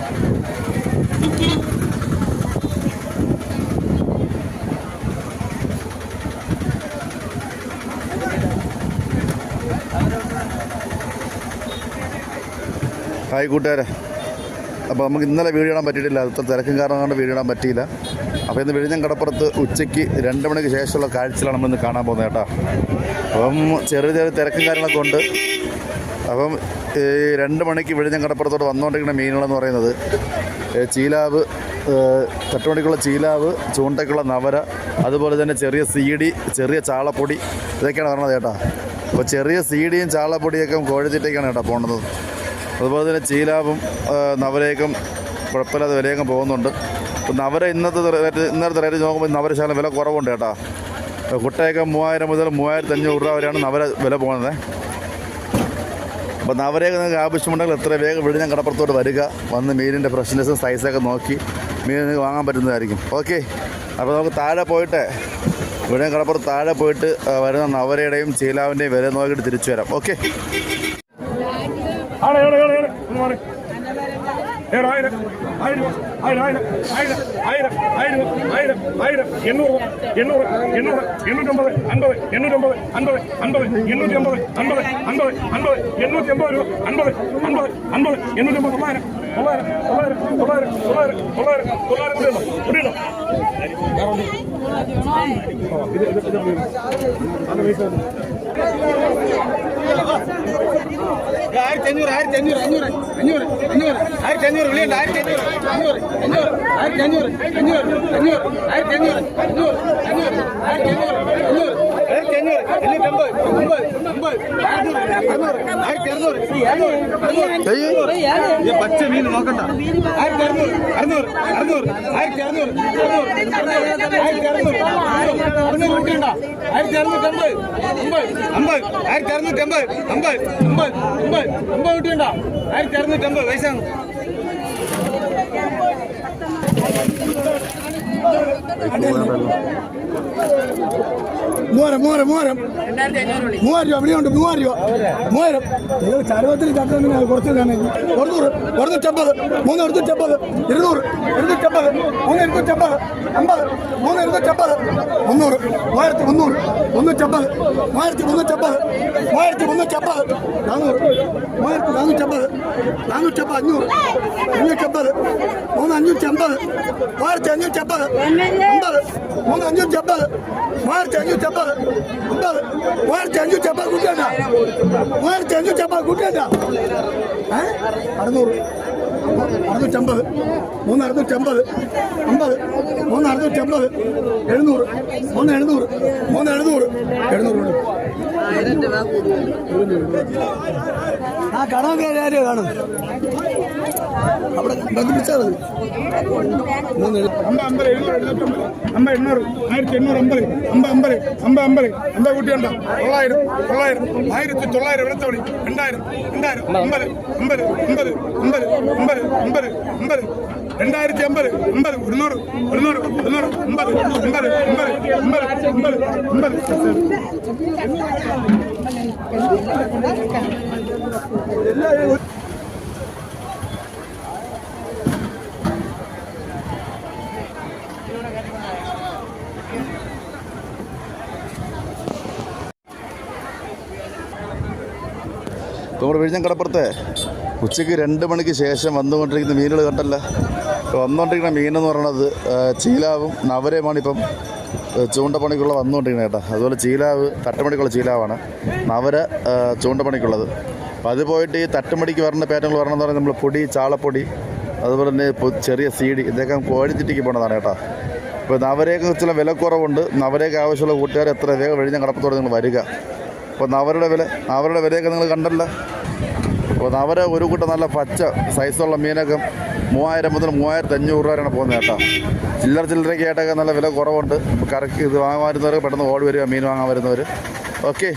Hi കൂട്ടുകാരെ, അപ്പോൾ നമുക്ക് ഇന്നലെ വീഡിയോ ഇടാൻ പറ്റിയിട്ടില്ല. അത്ര തിരക്കും കാരണം കൊണ്ട് വീഡിയോ ഇടാൻ പറ്റിയില്ല. അപ്പോൾ ഇന്ന് വിഴിഞ്ഞം കടപ്പുറത്ത് ഉച്ചയ്ക്ക് 2 മണിക്ക് ശേഷമുള്ള കാഴ്ചകളാണ് നമ്മളിന്ന് കാണാൻ പോകുന്നത് കേട്ടോ. അപ്പം ചെറിയ ചെറിയ തിരക്കും കാര്യങ്ങളൊക്കെ ഉണ്ട്. അപ്പം ഈ 2 മണിക്ക് വിഴിഞ്ഞം കടപ്പുറത്തോട്ട് വന്നുകൊണ്ടിരിക്കുന്ന മീനുകളെന്ന് പറയുന്നത് ചീലാവ്, തട്ടുമണിക്കുള്ള ചീലാവ്, ചൂണ്ടയ്ക്കുള്ള നവര, അതുപോലെ തന്നെ ചെറിയ സീഡി, ചെറിയ ചാളപ്പൊടി, ഇതൊക്കെയാണ് പറഞ്ഞത് കേട്ടോ. അപ്പോൾ ചെറിയ സീഡിയും ചാളപ്പൊടിയൊക്കെ കോഴിത്തീറ്റയ്ക്കാണ് കേട്ടോ പോകുന്നത്. അതുപോലെ തന്നെ ചീലാവും നവരയൊക്കെ കുഴപ്പമില്ലാതെ വിലയൊക്കെ പോകുന്നുണ്ട്. അപ്പോൾ നവര ഇന്നത്തെ റേറ്റ് നോക്കുമ്പോൾ നവരശാല വില കുറവുണ്ട് കേട്ടോ. കുട്ടയൊക്കെ 3000 മുതൽ 3500 രൂപ വരെയാണ് നവര വില പോകുന്നത്. അപ്പോൾ നവരയൊക്കെ നിങ്ങൾക്ക് ആവശ്യമുണ്ടെങ്കിൽ എത്ര വേഗം വിഴിഞ്ഞം കടപ്പുറത്തോട്ട് വരിക, വന്ന് മീനിൻ്റെ ഫ്രഷ്നെസ്സും സൈസൊക്കെ നോക്കി മീൻ നിങ്ങൾക്ക് വാങ്ങാൻ പറ്റുന്നതായിരിക്കും. ഓക്കെ, അപ്പോൾ നമുക്ക് താഴെ പോയിട്ട് വിഴിഞ്ഞം കടപ്പുറത്ത് താഴെ പോയിട്ട് വരുന്ന നവരയുടെയും ചീലാവിൻ്റെയും വില നോക്കിയിട്ട് തിരിച്ചു വരാം. ഓക്കെ. പച്ച മീൻ നോക്കണ്ട. 1650 വയസ്സാണ്. മൂവായിരം രൂപ എവിടെയുണ്ട്? 3000 രൂപ. 3000 ചരവത്തിൽ ചട്ടത്തിന് കുറച്ച് 450, 350, 250, 250, 350, 350, 50, 350, 300, 1300, 350, 1350, 1350, 400, 1450, 450, 500, 550, 3550, 3550, 3550, 3550, 3550 കൂട്ടേണ്ട, 3550 കൂട്ടേണ്ട. 600, 650, 3650, 50, 3650, 700, 700, 700. ആ കടമൊക്കെ ആരും കാണും അവിടെ ബന്ധിപ്പിച്ചാൽ മതി. 50, 800, 1850, 50 കൂട്ടിയുണ്ടോ? 900, 1900 വെളുത്തോളി, 2000, 50, 50, 50, 50, 50, 50, 50, 2050, 50, 100, 100, 100, 50, 50, 50, 50, 50. നമ്മുടെ വിഴിഞ്ഞം കടപ്പുറത്തെ ഉച്ചയ്ക്ക് 2 മണിക്ക് ശേഷം വന്നുകൊണ്ടിരിക്കുന്ന മീനുകൾ കണ്ടല്ലോ. വന്നുകൊണ്ടിരിക്കുന്ന മീനെന്ന് പറയുന്നത് ചീലാവും നവരയുമാണ് ഇപ്പം ചൂണ്ടപ്പണിക്കുള്ള വന്നുകൊണ്ടിരിക്കുന്നത് കേട്ടോ. അതുപോലെ ചീലാവ് തട്ടുമണിക്കുള്ള ചീലാവാണ്, നവര ചൂണ്ടപ്പണിക്കുള്ളത്. അപ്പോൾ അത് പോയിട്ട് ഈ തട്ടുമടിക്ക് വരേണ്ട പാറ്റേണുകൾ വരണമെന്ന് പറഞ്ഞാൽ നമ്മൾ പൊടി, ചാളപ്പൊടി, അതുപോലെ തന്നെ ചെറിയ സീഡി, ഇതൊക്കെ കോഴിത്തിറ്റിക്ക് പോകേണ്ടതാണ് കേട്ടോ. ഇപ്പോൾ നവരയൊക്കെ ചില വില കുറവുണ്ട്. നവരയൊക്കെ ആവശ്യമുള്ള കൂട്ടുകാർ എത്ര വേഗം വിഴിഞ്ഞം കടപ്പുറത്തോടെ നിങ്ങൾ വരിക. അപ്പോൾ അവരുടെ വിലയൊക്കെ നിങ്ങൾ കണ്ടല്ലോ. അപ്പോൾ നവര ഒരു കൂട്ടം നല്ല പച്ച സൈസുള്ള മീനൊക്കെ 3000 മുതൽ 3500 രൂപ വരെയാണ് പോകുന്നത് കേട്ടോ. ചില്ലറയ്ക്ക് ആയിട്ടൊക്കെ നല്ല വില കുറവുണ്ട്. കറക്റ്റ് ഇത് വാങ്ങാൻ വരുന്നവർ പെട്ടെന്ന് ഓടി വരിക, മീൻ വാങ്ങാൻ വരുന്നവർ. ഓക്കെ.